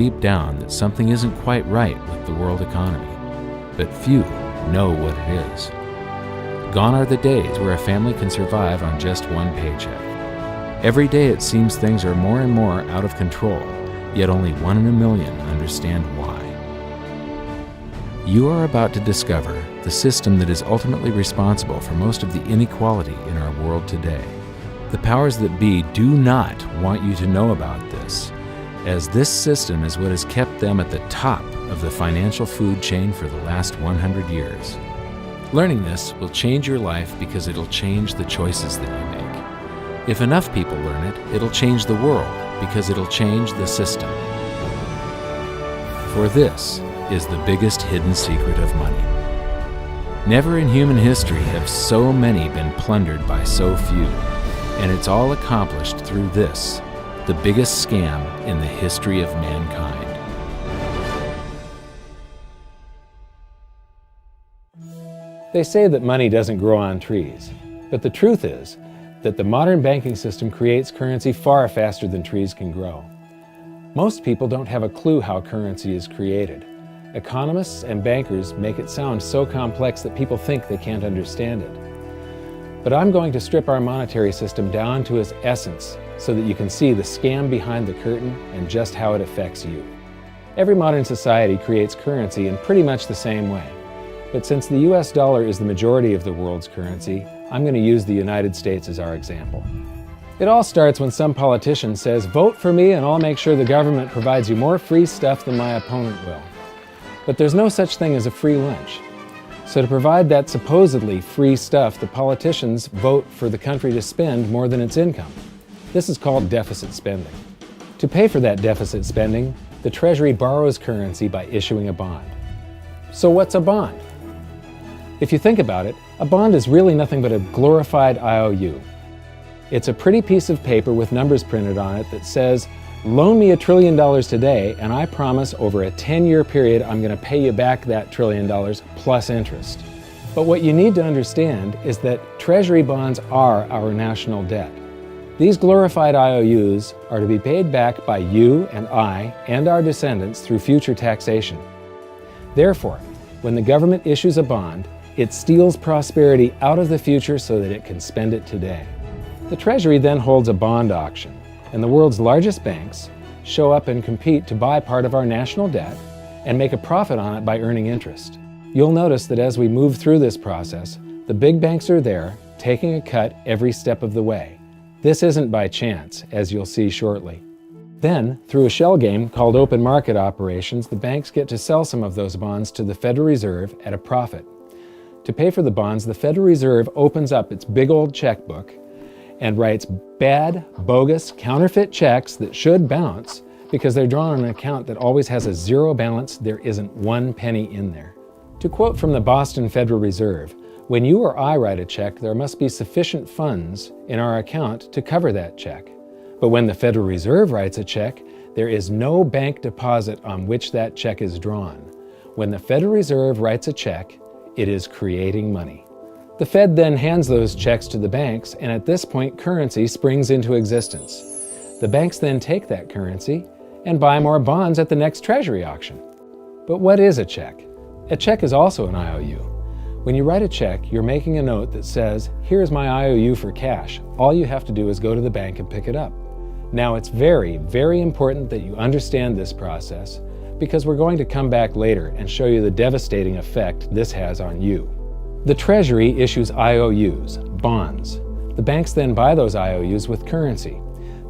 deep down that something isn't quite right with the world economy, but few know what it is. Gone are the days where a family can survive on just one paycheck. Every day it seems things are more and more out of control, yet only 1 in a million understand why. You are about to discover the system that is ultimately responsible for most of the inequality in our world today. The powers that be do not want you to know about this, as this system is what has kept them at the top of the financial food chain for the last 100 years. Learning this will change your life because it'll change the choices that you make. If enough people learn it, it'll change the world because it'll change the system. For this is the biggest hidden secret of money. Never in human history have so many been plundered by so few, and it's all accomplished through this, the biggest scam in the history of mankind. They say that money doesn't grow on trees, but the truth is that the modern banking system creates currency far faster than trees can grow. Most people don't have a clue how currency is created. Economists and bankers make it sound so complex that people think they can't understand it. But I'm going to strip our monetary system down to its essence so that you can see the scam behind the curtain and just how it affects you. Every modern society creates currency in pretty much the same way. But since the US dollar is the majority of the world's currency, I'm going to use the United States as our example. It all starts when some politician says, "Vote for me and I'll make sure the government provides you more free stuff than my opponent will." But there's no such thing as a free lunch. So to provide that supposedly free stuff, the politicians vote for the country to spend more than its income. This is called deficit spending. To pay for that deficit spending, the Treasury borrows currency by issuing a bond. So what's a bond? If you think about it, a bond is really nothing but a glorified IOU. It's a pretty piece of paper with numbers printed on it that says, "Loan me $1 trillion today, and I promise over a 10-year period I'm going to pay you back that $1 trillion plus interest." But what you need to understand is that Treasury bonds are our national debt. These glorified IOUs are to be paid back by you and I and our descendants through future taxation. Therefore, when the government issues a bond, it steals prosperity out of the future so that it can spend it today. The Treasury then holds a bond auction, and the world's largest banks show up and compete to buy part of our national debt and make a profit on it by earning interest. You'll notice that as we move through this process, the big banks are there, taking a cut every step of the way. This isn't by chance, as you'll see shortly. Then, through a shell game called open market operations, the banks get to sell some of those bonds to the Federal Reserve at a profit. To pay for the bonds, the Federal Reserve opens up its big old checkbook and writes bad, bogus, counterfeit checks that should bounce because they're drawn on an account that always has a zero balance. There isn't 1 penny in there. To quote from the Boston Federal Reserve, "When you or I write a check, there must be sufficient funds in our account to cover that check. But when the Federal Reserve writes a check, there is no bank deposit on which that check is drawn. When the Federal Reserve writes a check, it is creating money." The Fed then hands those checks to the banks, and at this point, currency springs into existence. The banks then take that currency and buy more bonds at the next Treasury auction. But what is a check? A check is also an IOU. When you write a check, you're making a note that says, "Here's my IOU for cash. All you have to do is go to the bank and pick it up." Now, it's very, very important that you understand this process because we're going to come back later and show you the devastating effect this has on you. The Treasury issues IOUs, bonds. The banks then buy those IOUs with currency.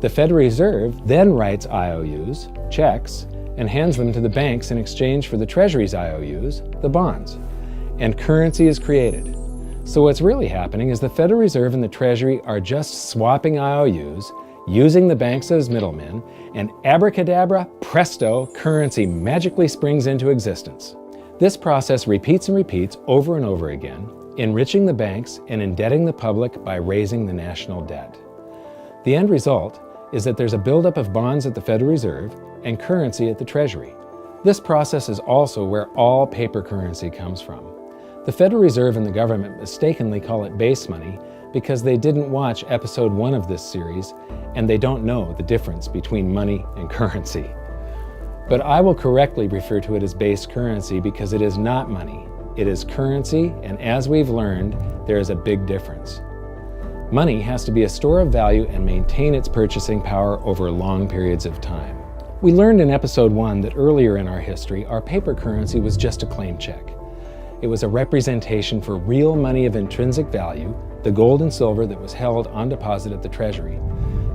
The Federal Reserve then writes IOUs, checks, and hands them to the banks in exchange for the Treasury's IOUs, the bonds. And currency is created. So what's really happening is the Federal Reserve and the Treasury are just swapping IOUs, using the banks as middlemen, and abracadabra, presto, currency magically springs into existence. This process repeats and repeats over and over again, enriching the banks and indebting the public by raising the national debt. The end result is that there's a buildup of bonds at the Federal Reserve and currency at the Treasury. This process is also where all paper currency comes from. The Federal Reserve and the government mistakenly call it base money because they didn't watch episode 1 of this series and they don't know the difference between money and currency. But I will correctly refer to it as base currency because it is not money. It is currency, and as we've learned, there is a big difference. Money has to be a store of value and maintain its purchasing power over long periods of time. We learned in episode 1 that earlier in our history, our paper currency was just a claim check. It was a representation for real money of intrinsic value, the gold and silver that was held on deposit at the Treasury.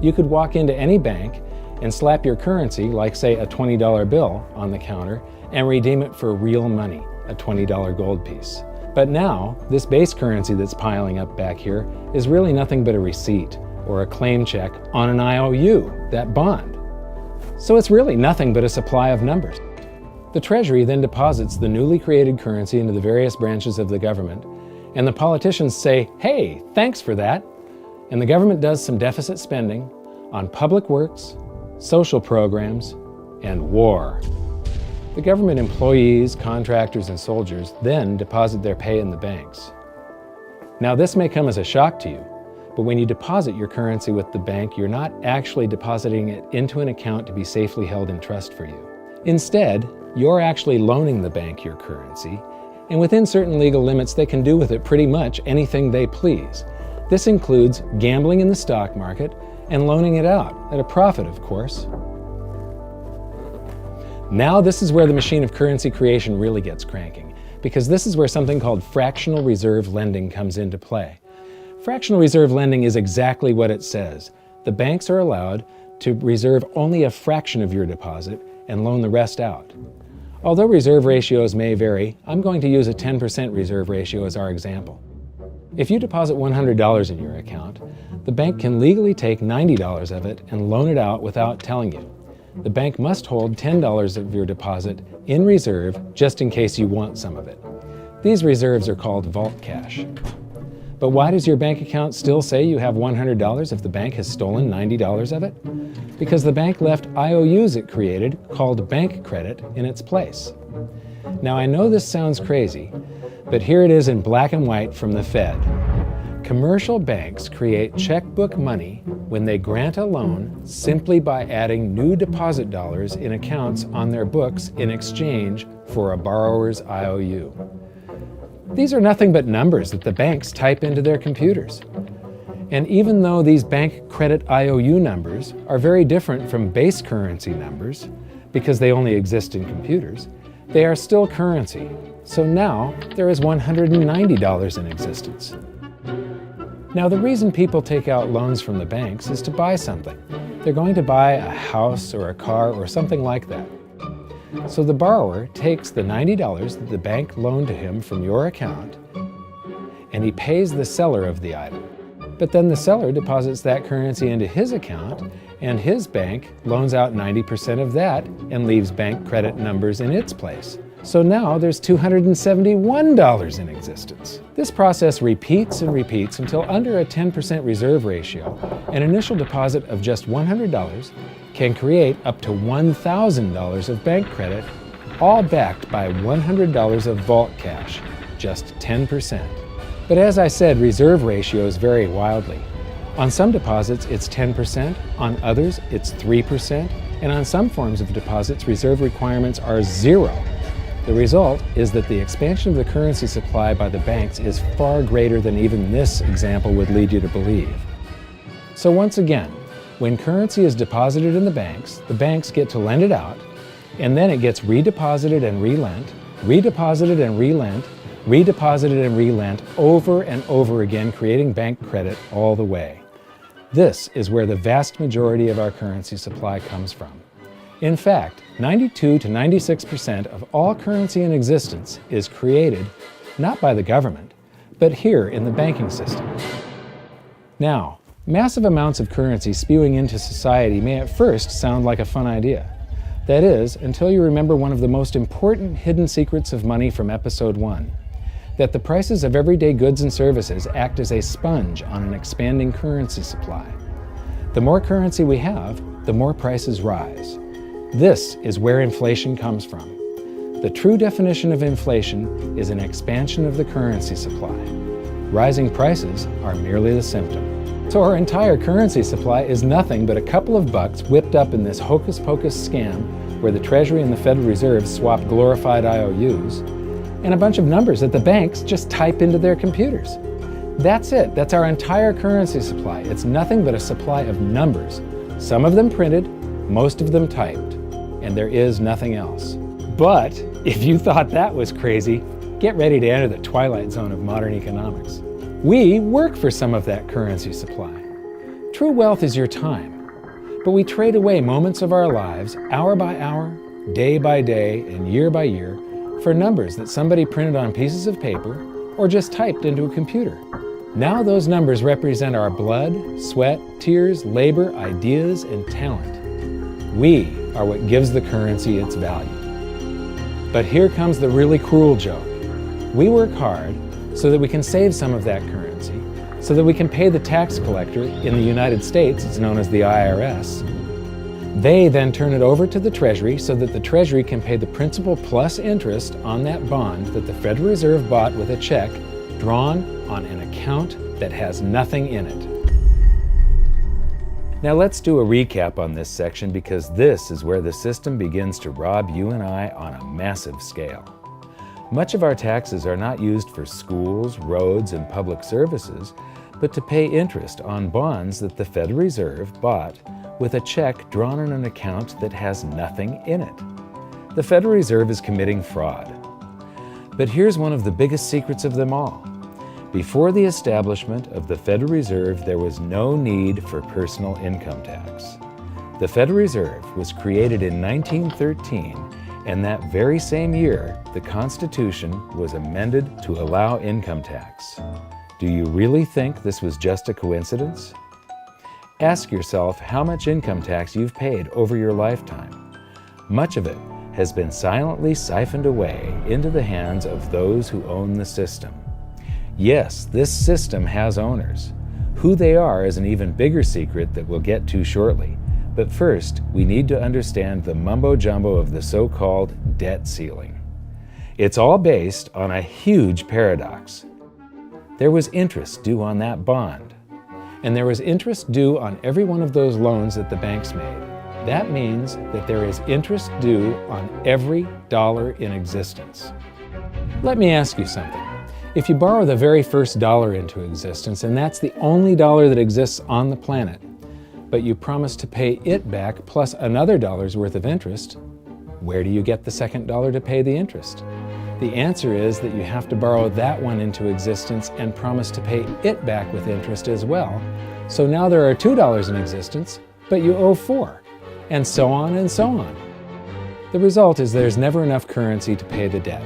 You could walk into any bank and slap your currency, like say a $20 bill, on the counter and redeem it for real money, a $20 gold piece. But now, this base currency that's piling up back here is really nothing but a receipt or a claim check on an IOU, that bond. So it's really nothing but a supply of numbers. The Treasury then deposits the newly created currency into the various branches of the government, and the politicians say, "Hey, thanks for that." And the government does some deficit spending on public works, social programs, and war. The government employees, contractors, and soldiers then deposit their pay in the banks. Now, this may come as a shock to you, but when you deposit your currency with the bank, you're not actually depositing it into an account to be safely held in trust for you. Instead, you're actually loaning the bank your currency, and within certain legal limits, they can do with it pretty much anything they please. This includes gambling in the stock market and loaning it out, at a profit, of course. Now this is where the machine of currency creation really gets cranking, because this is where something called fractional reserve lending comes into play. Fractional reserve lending is exactly what it says. The banks are allowed to reserve only a fraction of your deposit and loan the rest out. Although reserve ratios may vary, I'm going to use a 10% reserve ratio as our example. If you deposit $100 in your account, the bank can legally take $90 of it and loan it out without telling you. The bank must hold $10 of your deposit in reserve just in case you want some of it. These reserves are called vault cash. But why does your bank account still say you have $100 if the bank has stolen $90 of it? Because the bank left IOUs it created, called bank credit, in its place. Now I know this sounds crazy, but here it is in black and white from the Fed. Commercial banks create checkbook money when they grant a loan simply by adding new deposit dollars in accounts on their books in exchange for a borrower's IOU. These are nothing but numbers that the banks type into their computers. And even though these bank credit IOU numbers are very different from base currency numbers, because they only exist in computers, they are still currency. So now there is $190 in existence. Now the reason people take out loans from the banks is to buy something. They're going to buy a house or a car or something like that. So the borrower takes the $90 that the bank loaned to him from your account, and he pays the seller of the item. But then the seller deposits that currency into his account, and his bank loans out 90% of that and leaves bank credit numbers in its place. So now there's $271 in existence. This process repeats and repeats until under a 10% reserve ratio, an initial deposit of just $100 can create up to $1,000 of bank credit, all backed by $100 of vault cash, just 10%. But as I said, reserve ratios vary wildly. On some deposits, it's 10%, on others, it's 3%, and on some forms of deposits, reserve requirements are 0. The result is that the expansion of the currency supply by the banks is far greater than even this example would lead you to believe. So once again, when currency is deposited in the banks get to lend it out, and then it gets redeposited and relent, redeposited and relent, redeposited and relent over and over again, creating bank credit all the way. This is where the vast majority of our currency supply comes from. In fact, 92 to 96% of all currency in existence is created not by the government, but here in the banking system. Now, massive amounts of currency spewing into society may at first sound like a fun idea. That is, until you remember one of the most important hidden secrets of money from episode 1, that the prices of everyday goods and services act as a sponge on an expanding currency supply. The more currency we have, the more prices rise. This is where inflation comes from. The true definition of inflation is an expansion of the currency supply. Rising prices are merely the symptom. So our entire currency supply is nothing but a couple of bucks whipped up in this hocus-pocus scam where the Treasury and the Federal Reserve swap glorified IOUs, and a bunch of numbers that the banks just type into their computers. That's it. That's our entire currency supply. It's nothing but a supply of numbers. Some of them printed, most of them typed, and there is nothing else. But if you thought that was crazy, get ready to enter the twilight zone of modern economics. We work for some of that currency supply. True wealth is your time, but we trade away moments of our lives, hour by hour, day by day, and year by year, for numbers that somebody printed on pieces of paper or just typed into a computer. Now those numbers represent our blood, sweat, tears, labor, ideas, and talent. We are what gives the currency its value. But here comes the really cruel joke. We work hard so that we can save some of that currency, so that we can pay the tax collector. In the United States, it's known as the IRS. They then turn it over to the Treasury so that the Treasury can pay the principal plus interest on that bond that the Federal Reserve bought with a check drawn on an account that has nothing in it. Now let's do a recap on this section, because this is where the system begins to rob you and I on a massive scale. Much of our taxes are not used for schools, roads, and public services, but to pay interest on bonds that the Federal Reserve bought with a check drawn on an account that has nothing in it. The Federal Reserve is committing fraud. But here's one of the biggest secrets of them all. Before the establishment of the Federal Reserve, there was no need for personal income tax. The Federal Reserve was created in 1913, and that very same year, the Constitution was amended to allow income tax. Do you really think this was just a coincidence? Ask yourself how much income tax you've paid over your lifetime. Much of it has been silently siphoned away into the hands of those who own the system. Yes, this system has owners. Who they are is an even bigger secret that we'll get to shortly. But first, we need to understand the mumbo-jumbo of the so-called debt ceiling. It's all based on a huge paradox. There was interest due on that bond, and there was interest due on every one of those loans that the banks made. That means that there is interest due on every dollar in existence. Let me ask you something. If you borrow the very first dollar into existence, and that's the only dollar that exists on the planet, but you promise to pay it back plus another dollar's worth of interest, where do you get the second dollar to pay the interest? The answer is that you have to borrow that one into existence and promise to pay it back with interest as well. So now there are $2 in existence, but you owe $4, and so on and so on. The result is there's never enough currency to pay the debt.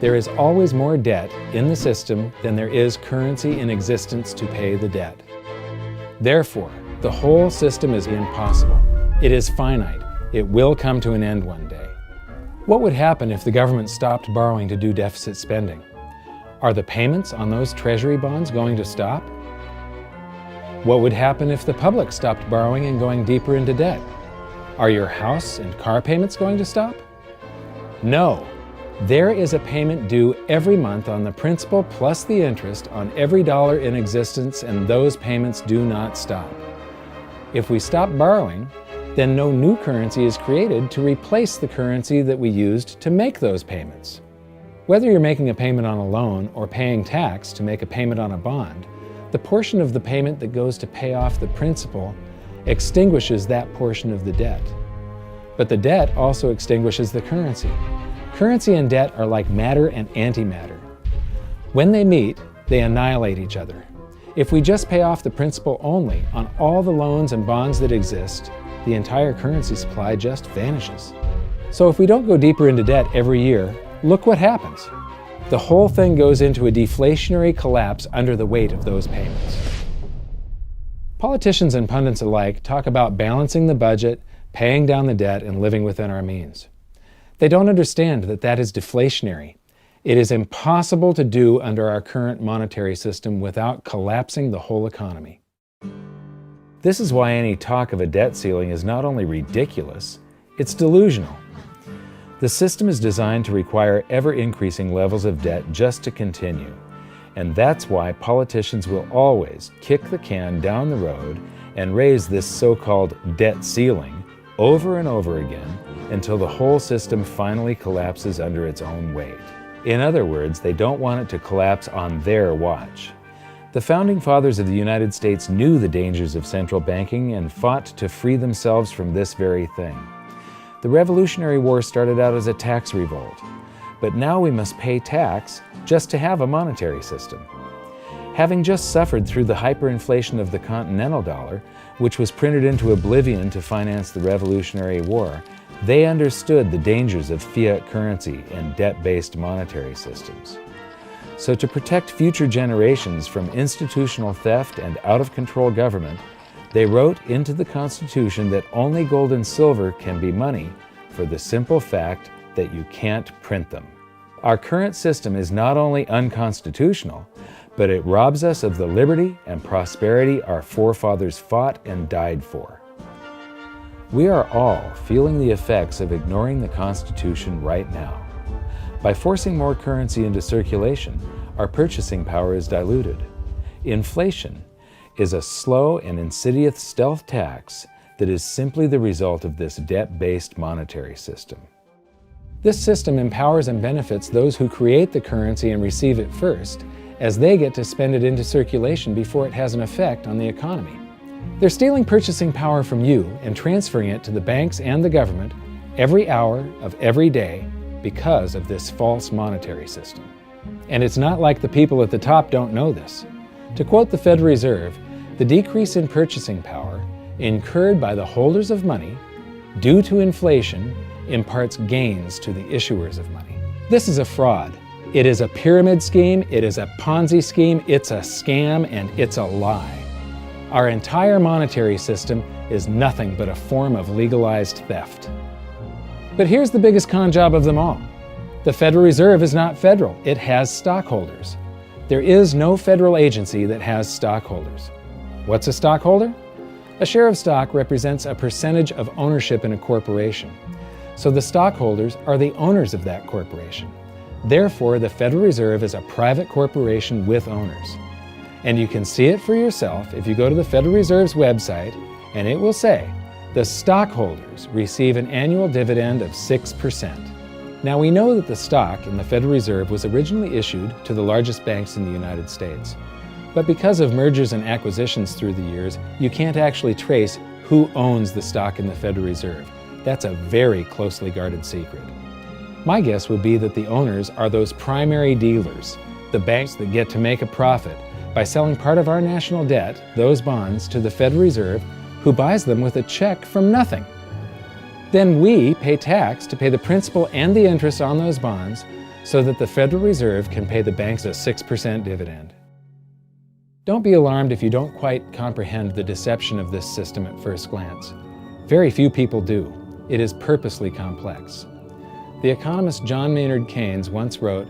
There is always more debt in the system than there is currency in existence to pay the debt. Therefore, the whole system is impossible. It is finite. It will come to an end one day. What would happen if the government stopped borrowing to do deficit spending? Are the payments on those treasury bonds going to stop? What would happen if the public stopped borrowing and going deeper into debt? Are your house and car payments going to stop? No. There is a payment due every month on the principal plus the interest on every dollar in existence, and those payments do not stop. If we stop borrowing, then no new currency is created to replace the currency that we used to make those payments. Whether you're making a payment on a loan or paying tax to make a payment on a bond, the portion of the payment that goes to pay off the principal extinguishes that portion of the debt. But the debt also extinguishes the currency. Currency and debt are like matter and antimatter. When they meet, they annihilate each other. If we just pay off the principal only on all the loans and bonds that exist, the entire currency supply just vanishes. So if we don't go deeper into debt every year, look what happens. The whole thing goes into a deflationary collapse under the weight of those payments. Politicians and pundits alike talk about balancing the budget, paying down the debt, and living within our means. They don't understand that that is deflationary. It is impossible to do under our current monetary system without collapsing the whole economy. This is why any talk of a debt ceiling is not only ridiculous, it's delusional. The system is designed to require ever-increasing levels of debt just to continue. And that's why politicians will always kick the can down the road and raise this so-called debt ceiling over and over again until the whole system finally collapses under its own weight. In other words, they don't want it to collapse on their watch. The Founding Fathers of the United States knew the dangers of central banking and fought to free themselves from this very thing. The Revolutionary War started out as a tax revolt, but now we must pay tax just to have a monetary system. Having just suffered through the hyperinflation of the continental dollar, which was printed into oblivion to finance the Revolutionary War, they understood the dangers of fiat currency and debt-based monetary systems. So to protect future generations from institutional theft and out-of-control government, they wrote into the Constitution that only gold and silver can be money for the simple fact that you can't print them. Our current system is not only unconstitutional, but it robs us of the liberty and prosperity our forefathers fought and died for. We are all feeling the effects of ignoring the Constitution right now. By forcing more currency into circulation, our purchasing power is diluted. Inflation is a slow and insidious stealth tax that is simply the result of this debt-based monetary system. This system empowers and benefits those who create the currency and receive it first, as they get to spend it into circulation before it has an effect on the economy. They're stealing purchasing power from you and transferring it to the banks and the government every hour of every day because of this false monetary system. And it's not like the people at the top don't know this. To quote the Federal Reserve, the decrease in purchasing power incurred by the holders of money due to inflation imparts gains to the issuers of money. This is a fraud. It is a pyramid scheme, it is a Ponzi scheme, it's a scam, and it's a lie. Our entire monetary system is nothing but a form of legalized theft. But here's the biggest con job of them all. The Federal Reserve is not federal, it has stockholders. There is no federal agency that has stockholders. What's a stockholder? A share of stock represents a percentage of ownership in a corporation. So the stockholders are the owners of that corporation. Therefore, the Federal Reserve is a private corporation with owners. And you can see it for yourself if you go to the Federal Reserve's website, and it will say, the stockholders receive an annual dividend of 6%. Now we know that the stock in the Federal Reserve was originally issued to the largest banks in the United States. But because of mergers and acquisitions through the years, you can't actually trace who owns the stock in the Federal Reserve. That's a very closely guarded secret. My guess would be that the owners are those primary dealers, the banks that get to make a profit by selling part of our national debt, those bonds, to the Federal Reserve, who buys them with a check from nothing. Then we pay tax to pay the principal and the interest on those bonds so that the Federal Reserve can pay the banks a 6% dividend. Don't be alarmed if you don't quite comprehend the deception of this system at first glance. Very few people do. It is purposely complex. The economist John Maynard Keynes once wrote,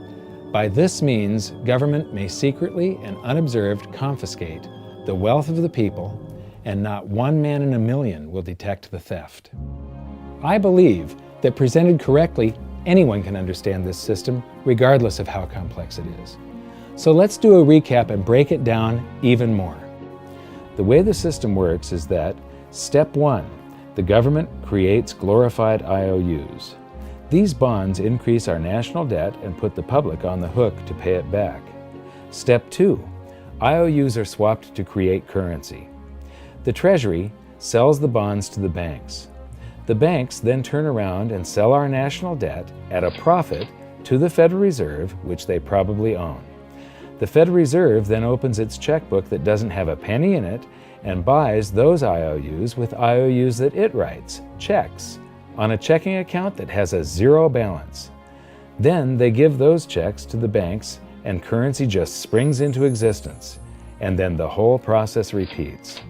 "By this means, government may secretly and unobserved confiscate the wealth of the people, and not one man in a million will detect the theft." I believe that presented correctly, anyone can understand this system, regardless of how complex it is. So let's do a recap and break it down even more. The way the system works is that, step 1, the government creates glorified IOUs. These bonds increase our national debt and put the public on the hook to pay it back. Step 2, IOUs are swapped to create currency. The Treasury sells the bonds to the banks. The banks then turn around and sell our national debt at a profit to the Federal Reserve, which they probably own. The Federal Reserve then opens its checkbook that doesn't have a penny in it and buys those IOUs with IOUs that it writes, checks, on a checking account that has a zero balance. Then they give those checks to the banks and currency just springs into existence, and then the whole process repeats.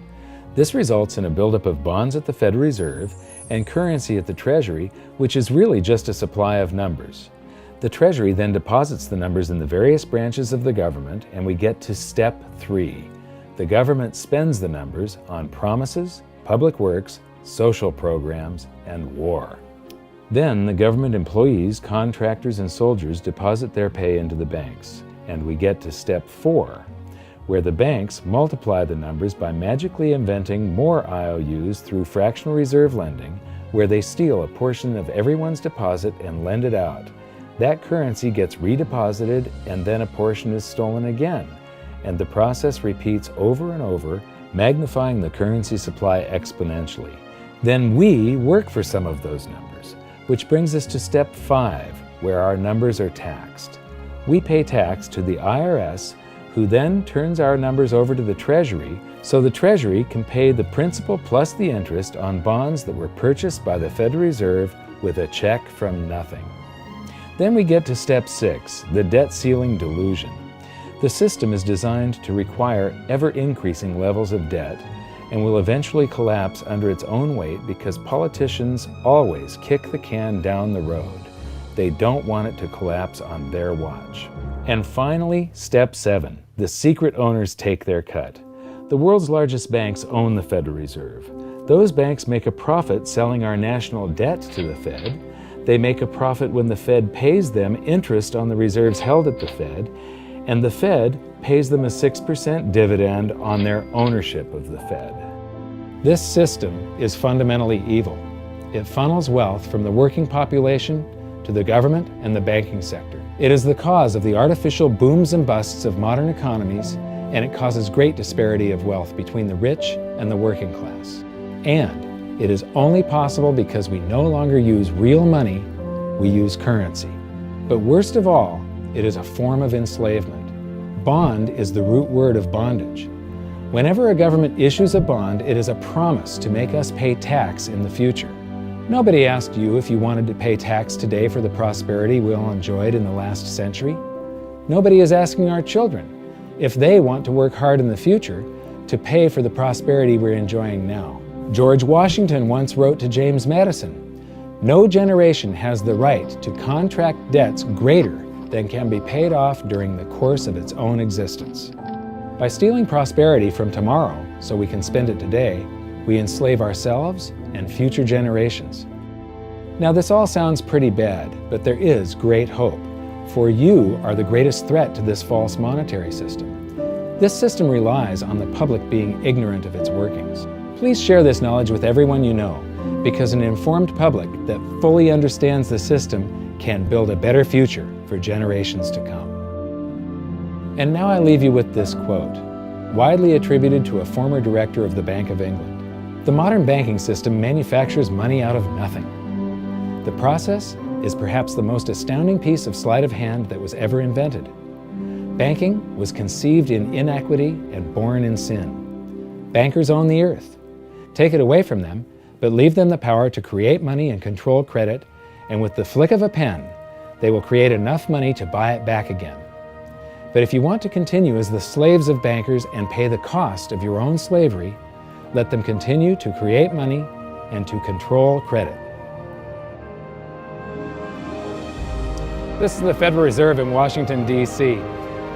This results in a buildup of bonds at the Federal Reserve and currency at the Treasury, which is really just a supply of numbers. The Treasury then deposits the numbers in the various branches of the government, and we get to step 3. The government spends the numbers on promises, public works, social programs, and war. Then the government employees, contractors, and soldiers deposit their pay into the banks, and we get to step 4, where the banks multiply the numbers by magically inventing more IOUs through fractional reserve lending, where they steal a portion of everyone's deposit and lend it out. That currency gets redeposited and then a portion is stolen again. And the process repeats over and over, magnifying the currency supply exponentially. Then we work for some of those numbers, which brings us to step 5, where our numbers are taxed. We pay tax to the IRS, who then turns our numbers over to the Treasury, so the Treasury can pay the principal plus the interest on bonds that were purchased by the Federal Reserve with a check from nothing. Then we get to step 6, the debt ceiling delusion. The system is designed to require ever-increasing levels of debt and will eventually collapse under its own weight because politicians always kick the can down the road. They don't want it to collapse on their watch. And finally, step 7, the secret owners take their cut. The world's largest banks own the Federal Reserve. Those banks make a profit selling our national debt to the Fed. They make a profit when the Fed pays them interest on the reserves held at the Fed, and the Fed pays them a 6% dividend on their ownership of the Fed. This system is fundamentally evil. It funnels wealth from the working population to the government and the banking sector. It is the cause of the artificial booms and busts of modern economies, and it causes great disparity of wealth between the rich and the working class. And it is only possible because we no longer use real money, we use currency. But worst of all, it is a form of enslavement. Bond is the root word of bondage. Whenever a government issues a bond, it is a promise to make us pay tax in the future. Nobody asked you if you wanted to pay tax today for the prosperity we all enjoyed in the last century. Nobody is asking our children if they want to work hard in the future to pay for the prosperity we're enjoying now. George Washington once wrote to James Madison, "No generation has the right to contract debts greater than can be paid off during the course of its own existence." By stealing prosperity from tomorrow so we can spend it today, we enslave ourselves and future generations. Now this all sounds pretty bad, but there is great hope, for you are the greatest threat to this false monetary system. This system relies on the public being ignorant of its workings. Please share this knowledge with everyone you know, because an informed public that fully understands the system can build a better future for generations to come. And now I leave you with this quote, widely attributed to a former director of the Bank of England. The modern banking system manufactures money out of nothing. The process is perhaps the most astounding piece of sleight of hand that was ever invented. Banking was conceived in inequity and born in sin. Bankers own the earth. Take it away from them, but leave them the power to create money and control credit, and with the flick of a pen, they will create enough money to buy it back again. But if you want to continue as the slaves of bankers and pay the cost of your own slavery, let them continue to create money and to control credit. This is the Federal Reserve in Washington, D.C.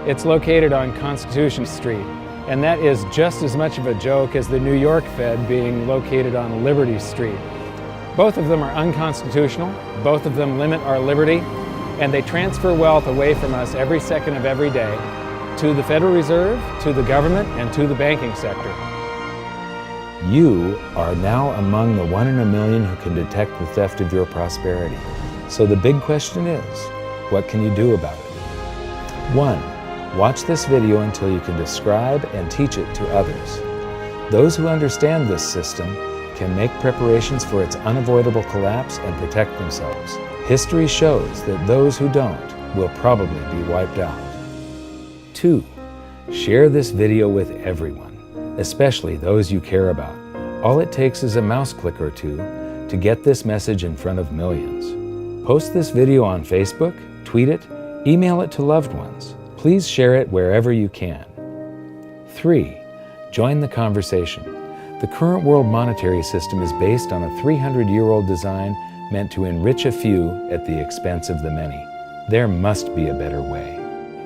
It's located on Constitution Street, and that is just as much of a joke as the New York Fed being located on Liberty Street. Both of them are unconstitutional, both of them limit our liberty, and they transfer wealth away from us every second of every day to the Federal Reserve, to the government, and to the banking sector. You are now among the 1 in a million who can detect the theft of your prosperity. So the big question is, what can you do about it? 1. Watch this video until you can describe and teach it to others. Those who understand this system can make preparations for its unavoidable collapse and protect themselves. History shows that those who don't will probably be wiped out. 2. Share this video with everyone, especially those you care about. All it takes is a mouse click or two to get this message in front of millions. Post this video on Facebook, tweet it, email it to loved ones. Please share it wherever you can. 3. Join the conversation. The current world monetary system is based on a 300-year-old design meant to enrich a few at the expense of the many. There must be a better way.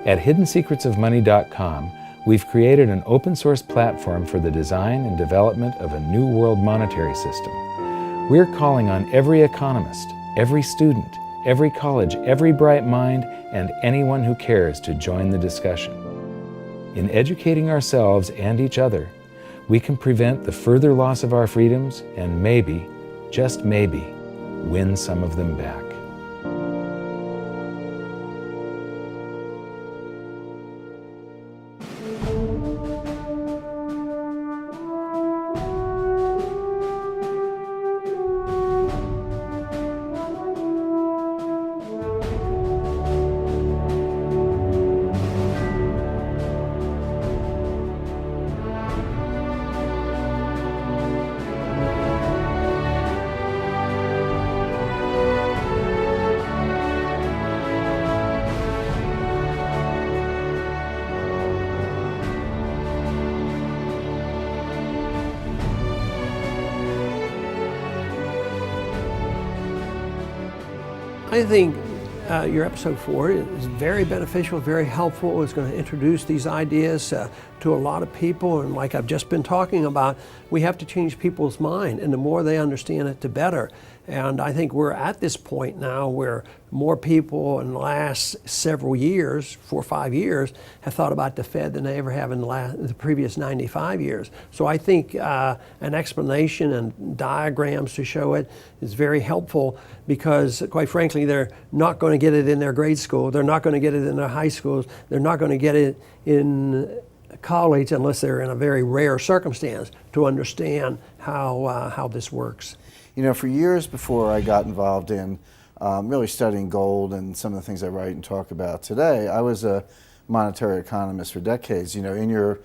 At hiddensecretsofmoney.com, we've created an open-source platform for the design and development of a new world monetary system. We're calling on every economist, every student, every college, every bright mind, and anyone who cares to join the discussion. In educating ourselves and each other, we can prevent the further loss of our freedoms and maybe just maybe, win some of them back. I think your episode 4 is very beneficial, very helpful. It's going to introduce these ideas to a lot of people, and like I've just been talking about, we have to change people's mind, and the more they understand it, the better. And I think we're at this point now where more people in the last several years, 4 or 5 years, have thought about the Fed than they ever have in the previous 95 years. So I think an explanation and diagrams to show it is very helpful, because quite frankly, they're not going to get it in their grade school, they're not going to get it in their high schools, they're not going to get it in college unless they're in a very rare circumstance to understand how this works. You know, for years before I got involved in really studying gold and some of the things I write and talk about today, I was a monetary economist for decades. You know, in your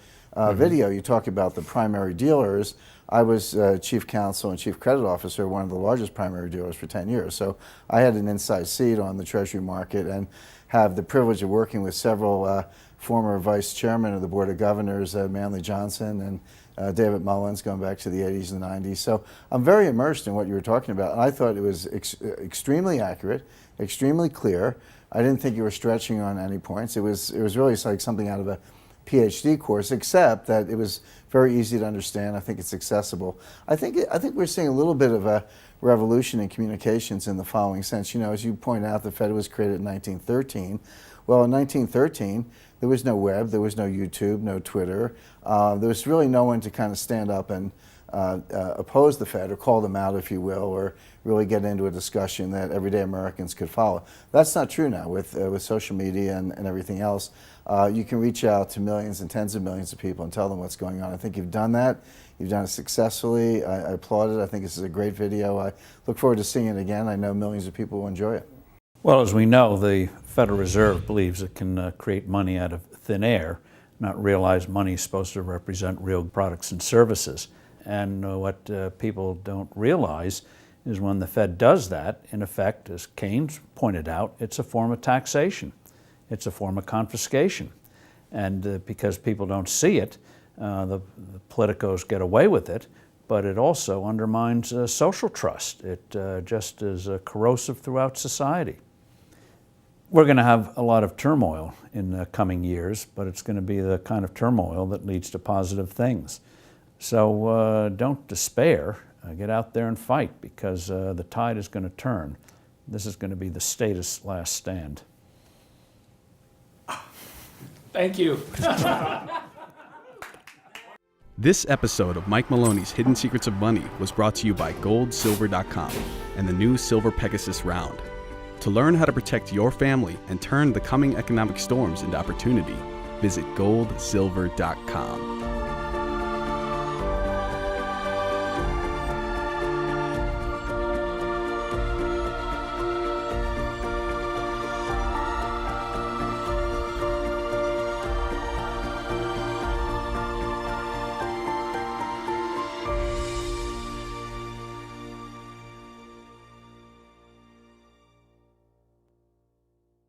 video, you talk about the primary dealers. I was chief counsel and chief credit officer, one of the largest primary dealers for 10 years. So I had an inside seat on the Treasury market and have the privilege of working with several former vice chairmen of the Board of Governors, Manley Johnson and David Mullins, going back to the 80s and 90s. So I'm very immersed in what you were talking about. And I thought it was extremely accurate, extremely clear. I didn't think you were stretching on any points. It was really like something out of a PhD course, except that it was very easy to understand. I think it's accessible. I think we're seeing a little bit of a revolution in communications in the following sense. You know, as you point out, the Fed was created in 1913. Well, in 1913, there was no web, there was no YouTube, no Twitter. There was really no one to kind of stand up and oppose the Fed or call them out, if you will, or really get into a discussion that everyday Americans could follow. That's not true now with social media and everything else. You can reach out to millions and tens of millions of people and tell them what's going on. I think you've done that. You've done it successfully. I applaud it. I think this is a great video. I look forward to seeing it again. I know millions of people will enjoy it. Well, as we know, the Federal Reserve believes it can create money out of thin air, not realize money is supposed to represent real products and services. And what people don't realize is when the Fed does that, in effect, as Keynes pointed out, it's a form of taxation. It's a form of confiscation. And because people don't see it, the politicos get away with it, but it also undermines social trust. It just is corrosive throughout society. We're going to have a lot of turmoil in the coming years, but it's going to be the kind of turmoil that leads to positive things. So don't despair. Get out there and fight, because the tide is going to turn. This is going to be the status last stand. Thank you. This episode of Mike Maloney's Hidden Secrets of Money was brought to you by GoldSilver.com and the new Silver Pegasus Round. To learn how to protect your family and turn the coming economic storms into opportunity, visit GoldSilver.com.